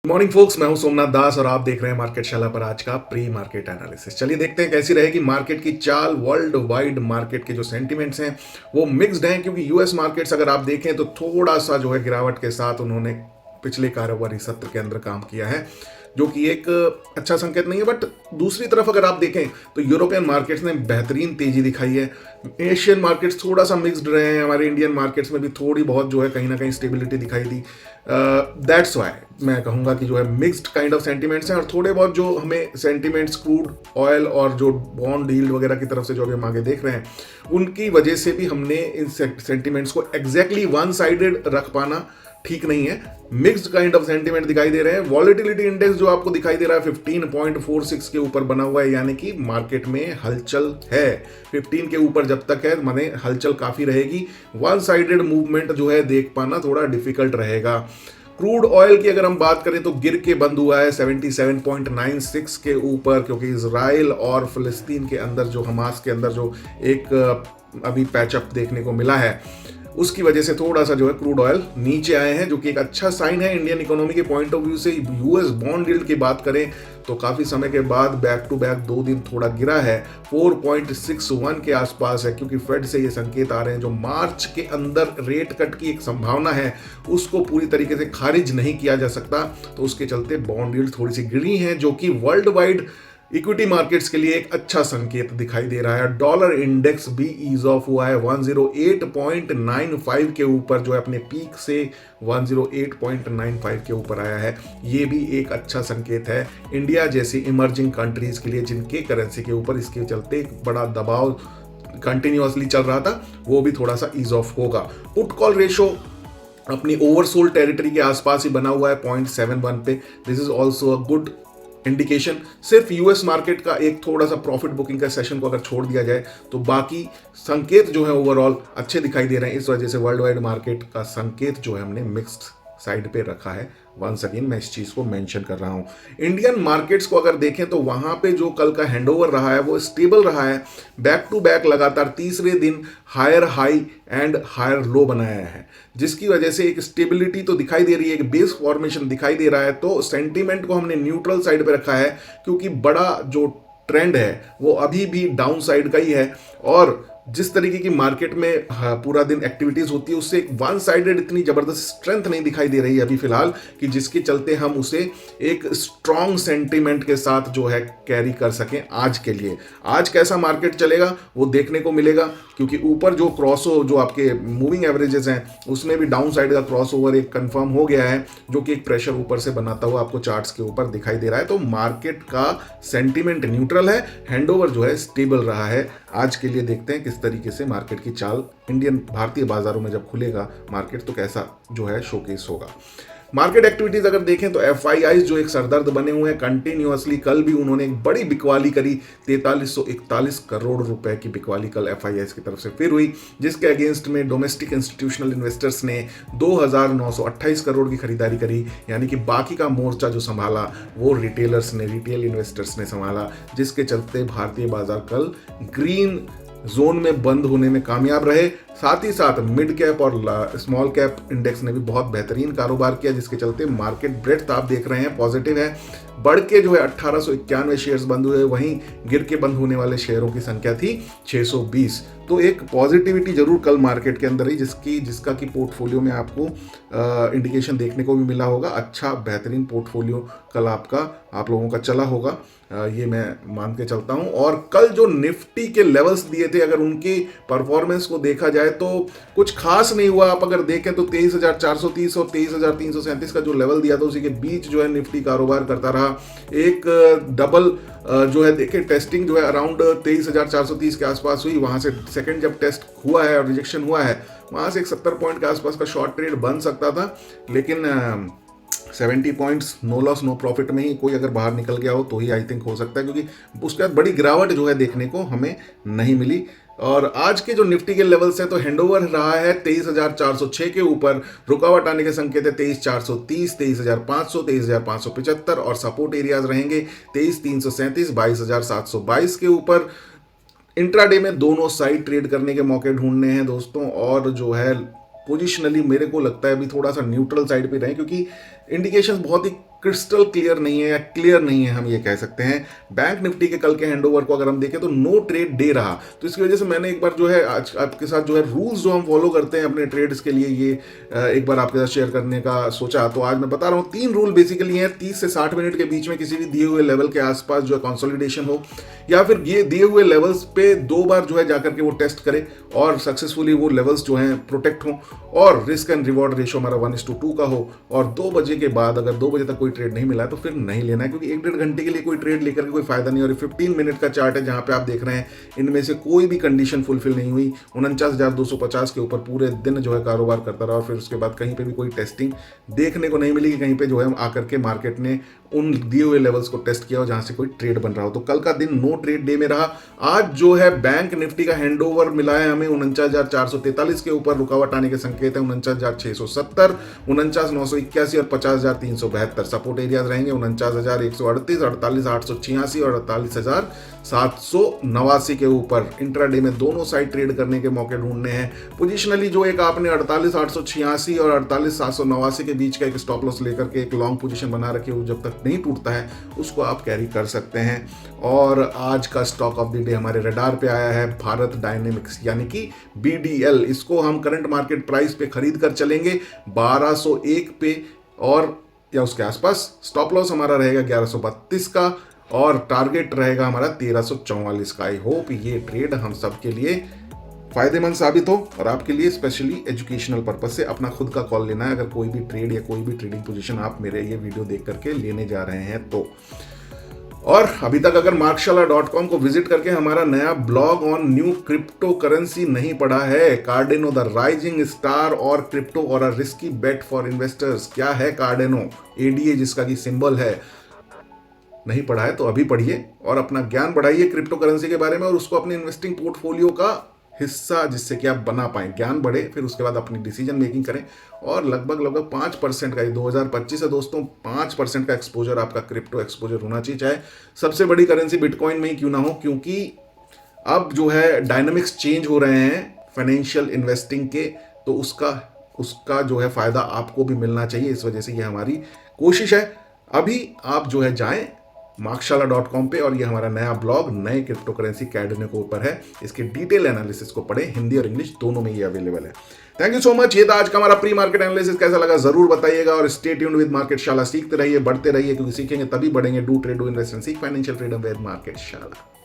Morning focus, मैं हूं सोमनाथ दास और आप देख रहे हैं मार्केट शाला पर आज का प्री मार्केट एनालिसिस। चलिए देखते हैं कैसी रहेगी मार्केट की चाल। वर्ल्ड वाइड मार्केट के जो सेंटिमेंट्स हैं वो मिक्स्ड हैं, क्योंकि यूएस मार्केट्स अगर आप देखें तो थोड़ा सा जो है गिरावट के साथ उन्होंने पिछले कारोबारी सत्र के अंदर काम किया है, जो कि एक अच्छा संकेत नहीं है। बट दूसरी तरफ अगर आप देखें तो यूरोपियन मार्केट्स ने बेहतरीन तेजी दिखाई है। एशियन मार्केट्स थोड़ा सा मिक्स्ड रहे हैं। हमारे इंडियन मार्केट्स में भी थोड़ी बहुत जो है कहीं ना कहीं स्टेबिलिटी दिखाई दी। दैट्स वाई मैं कहूँगा कि जो है मिक्स्ड काइंड ऑफ सेंटिमेंट्स हैं, और थोड़े बहुत जो हमें सेंटिमेंट्स क्रूड ऑयल और जो बॉन्ड यील्ड वगैरह की तरफ से जो अभी हम आगे देख रहे हैं, उनकी वजह से भी हमने इन सेंटिमेंट्स को एग्जैक्टली वन साइडेड रख पाना ठीक नहीं है। मिक्स्ड काइंड ऑफ सेंटिमेंट दिखाई दे रहे हैं। वॉलेटिलिटी इंडेक्स जो आपको दिखाई दे रहा है 15.46 के ऊपर बना हुआ है, यानी कि मार्केट में हलचल है। 15 के ऊपर जब तक है माने हलचल काफी रहेगी। वन साइडेड मूवमेंट जो है देख पाना थोड़ा डिफिकल्ट रहेगा। क्रूड ऑयल की अगर हम बात करें तो गिर के बंद हुआ है 77.96 के ऊपर, क्योंकि इजराइल और फिलिस्तीन के अंदर जो हमास के अंदर जो एक अभी पैचअप देखने को मिला है, उसकी वजह से थोड़ा सा जो है क्रूड ऑयल नीचे आए हैं, जो कि एक अच्छा साइन है इंडियन इकोनॉमी के पॉइंट ऑफ व्यू से। यूएस बॉन्ड यील्ड की बात करें तो काफी समय के बाद बैक टू बैक 2 दिन थोड़ा गिरा है, 4.61 के आसपास है, क्योंकि फेड से ये संकेत आ रहे हैं जो मार्च के अंदर रेट कट की एक संभावना है उसको पूरी तरीके से खारिज नहीं किया जा सकता। तो उसके चलते बॉन्ड यील्ड थोड़ी सी गिरी है, जो कि वर्ल्ड वाइड इक्विटी मार्केट्स के लिए एक अच्छा संकेत दिखाई दे रहा है। डॉलर इंडेक्स भी ईज ऑफ हुआ है 108.95 के ऊपर, जो है अपने पीक से 108.95 के ऊपर आया है। ये भी एक अच्छा संकेत है इंडिया जैसी इमर्जिंग कंट्रीज के लिए, जिनके करेंसी के ऊपर इसके चलते एक बड़ा दबाव कंटिन्यूअसली चल रहा था, वो भी थोड़ा सा ईज ऑफ होगा। पुट कॉल रेशो अपनी ओवरसोल्ड टेरिटरी के आसपास ही बना हुआ है 0.71 पे। This is also a good indication. सिर्फ यूएस मार्केट का एक थोड़ा सा प्रॉफिट बुकिंग का सेशन को अगर छोड़ दिया जाए तो बाकी संकेत जो है ओवरऑल अच्छे दिखाई दे रहे हैं। इस वजह से वर्ल्ड वाइड मार्केट का संकेत जो है हमने मिक्स्ड साइड पे रखा है। वंस अगेन मैं इस चीज को मेंशन कर रहा हूं। इंडियन मार्केट्स को अगर देखें तो वहां पे जो कल का हैंडओवर रहा है वो स्टेबल रहा है। बैक टू बैक लगातार तीसरे दिन higher high and higher low बनाया है, जिसकी वजह से एक स्टेबिलिटी तो दिखाई दे रही है, एक बेस फॉर्मेशन दिखाई दे रहा है। तो सेंटीमेंट को हमने न्यूट्रल साइड पे रखा है, क्योंकि बड़ा जो ट्रेंड है वो अभी भी डाउन साइड का ही है। और जिस तरीके की मार्केट में पूरा दिन एक्टिविटीज होती है, उससे एक वन साइडेड इतनी जबरदस्त स्ट्रेंथ नहीं दिखाई दे रही है अभी फिलहाल, कि जिसके चलते हम उसे एक स्ट्रॉन्ग सेंटीमेंट के साथ जो है कैरी कर सकें आज के लिए। आज कैसा मार्केट चलेगा वो देखने को मिलेगा, क्योंकि ऊपर जो क्रॉस जो आपके मूविंग एवरेजेस हैं उसमें भी डाउन साइड का क्रॉस ओवर एक कंफर्म हो गया है, जो कि एक प्रेशर ऊपर से बनाता हुआ आपको चार्ट्स के ऊपर दिखाई दे रहा है। तो मार्केट का सेंटीमेंट न्यूट्रल है, हैंडओवर जो है स्टेबल रहा है। आज के लिए देखते हैं किस तरीके से मार्केट की चाल इंडियन भारतीय बाजारों में जब खुलेगा मार्केट तो कैसा जो है शोकेस होगा। मार्केट एक्टिविटीज अगर देखें तो एफआईआईज जो एक सरदर्द बने हुए हैं कंटिन्यूअसली, कल भी उन्होंने एक बड़ी बिकवाली करी। 4341 करोड़ रुपए की बिकवाली कल एफआईआईज की तरफ से फिर हुई, जिसके अगेंस्ट में डोमेस्टिक इंस्टीट्यूशनल इन्वेस्टर्स ने 2928 करोड़ की खरीदारी करी। यानी कि बाकी का मोर्चा जो संभाला वो रिटेल इन्वेस्टर्स ने संभाला, जिसके चलते भारतीय बाजार कल ग्रीन जोन में बंद होने में कामयाब रहे। साथ ही साथ मिड कैप और स्मॉल कैप इंडेक्स ने भी बहुत बेहतरीन कारोबार किया, जिसके चलते मार्केट ब्रेड्थ आप देख रहे हैं पॉजिटिव है। बढ़ के जो है 1891 शेयर्स बंद हुए, वहीं गिर के बंद होने वाले शेयरों की संख्या थी 620। तो एक पॉजिटिविटी जरूर कल मार्केट के अंदर ही, जिसका कि पोर्टफोलियो में आपको इंडिकेशन देखने को भी मिला होगा। अच्छा बेहतरीन पोर्टफोलियो कल आप लोगों का चला होगा, ये मैं मान के चलता हूं। और कल जो निफ्टी के लेवल्स दिए थे, अगर उनकी परफॉर्मेंस को देखा जाए तो कुछ खास नहीं हुआ। आप अगर देखें तो 23,430 और 23,337 का जो लेवल दिया था उसी के बीच जो है निफ्टी कारोबार करता रहा। एक डबल जो है देखें टेस्टिंग जो है अराउंड 23,430 के आसपास हुई। वहां से सेकंड जब टेस्ट हुआ है और रिजेक्शन हुआ है, वहां से एक 70 पॉइंट के आसपास का शॉर्ट ट्रेड बन सकता था, लेकिन 70 points no loss no profit में ही कोई अगर बाहर निकल गया हो तो ही आई थिंक हो सकता है, क्योंकि उसके बाद बड़ी गिरावट जो है देखने को हमें नहीं मिली। और आज के जो निफ्टी के लेवल्स है तो हैंडओवर रहा है 23,406 के ऊपर, रुकावट आने के संकेत है 23,430, 23,500, 23,575 और सपोर्ट एरियाज रहेंगे 23,337, 22,722 के ऊपर। इंट्राडे में दोनों साइड ट्रेड करने के मौके ढूंढने हैं दोस्तों, और जो है पोजिशनली मेरे को लगता है अभी थोड़ा सा न्यूट्रल साइड पे रहें, क्योंकि इंडिकेशंस बहुत ही क्रिस्टल क्लियर नहीं है या क्लियर नहीं है, हम ये कह सकते हैं। बैंक निफ्टी के कल के हैंडओवर को अगर हम देखें तो नो ट्रेड डे रहा, तो इसकी वजह से मैंने एक बार जो है आज आपके साथ जो है रूल्स जो हम फॉलो करते हैं अपने ट्रेड्स के लिए, ये एक बार आपके साथ शेयर करने का सोचा। तो आज मैं बता रहा हूँ 3 रूल बेसिकली हैं। 30 से 60 मिनट के बीच में किसी भी दिए हुए लेवल के आसपास जो है कंसोलिडेशन हो, या फिर ये दिए हुए लेवल्स पे 2 बार जो है जाकर के वो टेस्ट करे और सक्सेसफुली वो लेवल्स जो हैं प्रोटेक्ट हों, और रिस्क एंड रिवॉर्ड रेशो हमारा 1:2 का हो, और 2 बजे के बाद अगर 2 बजे तक कोई ट्रेड नहीं मिला है तो फिर नहीं लेना है, क्योंकि 1-1.5 घंटे के लिए कोई ट्रेड लेकर के कोई फायदा नहीं। और 15 मिनट का चार्ट है जहां पे आप देख रहे हैं इनमें से कोई भी कंडीशन फुलफिल नहीं हुई। 49,250 के ऊपर पूरे दिन जो है कारोबार करता रहा, और फिर उसके बाद कहीं पे भी कोई टेस्टिंग देखने को नहीं मिली कि कहीं पे जो है आकर के मार्केट ने उन दिए हुए लेवल्स को टेस्ट किया हो जहां से कोई ट्रेड बन रहा हो। तो कल का दिन नो ट्रेड डे में रहा। आज जो है बैंक निफ्टी का हैंडओवर मिला है हमें 49,443 के ऊपर, रुकावट आने के संकेत है 49,670, 49,981 और 50,372। सपोर्ट एरियाज रहेंगे 49,138, 48,886 और 48,789 के ऊपर। इंट्राडे में दोनों साइड ट्रेड करने के मौके ढूंढने हैं। पोजिशनली जो एक आपने 48,886 और 48,789 के बीच का एक स्टॉप लॉस लेकर के एक लॉन्ग पोजीशन बना रखी है, जब तक नहीं टूटता है उसको आप कैरी कर सकते हैं। और आज का स्टॉक ऑफ द डे हमारे रडार पे आया है भारत डायनेमिक्स, यानी कि BDL। इसको हम करंट मार्केट प्राइस पे खरीद कर चलेंगे 1201 पे और या उसके आसपास। स्टॉप लॉस हमारा रहेगा 1132 का और टारगेट रहेगा हमारा 1344 का। आई होप ये ट्रेड हम सब के लिए फायदेमंद साबित हो, और आपके लिए स्पेशली एजुकेशनल पर्पज से अपना खुद का कॉल लेना है अगर कोई भी ट्रेड या कोई भी ट्रेडिंग पोजीशन आप मेरे ये वीडियो देख करके लेने जा रहे हैं तो। और अभी तक अगर markshala.com को विजिट करके हमारा नया blog on new crypto currency नहीं पढ़ा है, कार्डेनो द राइजिंग स्टार और क्रिप्टो और a risky bet for investors, क्या है कार्डेनो, ADA जिसका की सिंबल है, नहीं पढ़ा है तो अभी पढ़िए और अपना ज्ञान बढ़ाइए क्रिप्टो करेंसी के बारे में, और उसको अपने इन्वेस्टिंग पोर्टफोलियो का हिस्सा जिससे कि आप बना पाएं, ज्ञान बढ़े, फिर उसके बाद अपनी डिसीजन मेकिंग करें। और लगभग 5% का, ये 2025 है दोस्तों, 5% का एक्सपोजर आपका क्रिप्टो एक्सपोजर होना चाहिए, चाहे सबसे बड़ी करेंसी बिटकॉइन में ही क्यों ना हो, क्योंकि अब जो है डायनामिक्स चेंज हो रहे हैं फाइनेंशियल इन्वेस्टिंग के, तो उसका जो है फायदा आपको भी मिलना चाहिए। इस वजह से ये हमारी कोशिश है। अभी आप जो है जाएं markshala.com पे, और ये हमारा नया ब्लॉग नए क्रिप्टो करेंसी कार्डेनो के ऊपर है, इसके डिटेल एनालिसिस को पढ़ें, हिंदी और इंग्लिश दोनों में ये अवेलेबल है। Thank you so much. ये था आज का हमारा प्री मार्केट एनालिसिस। कैसा लगा जरूर बताइएगा, और स्टे ट्यून्ड विद मार्केट शाला। सीखते रहिए, बढ़ते रहिए, क्योंकि सीखेंगे तभी बढ़ेंगे। Do trade, do invest and seek financial freedom with market शाला।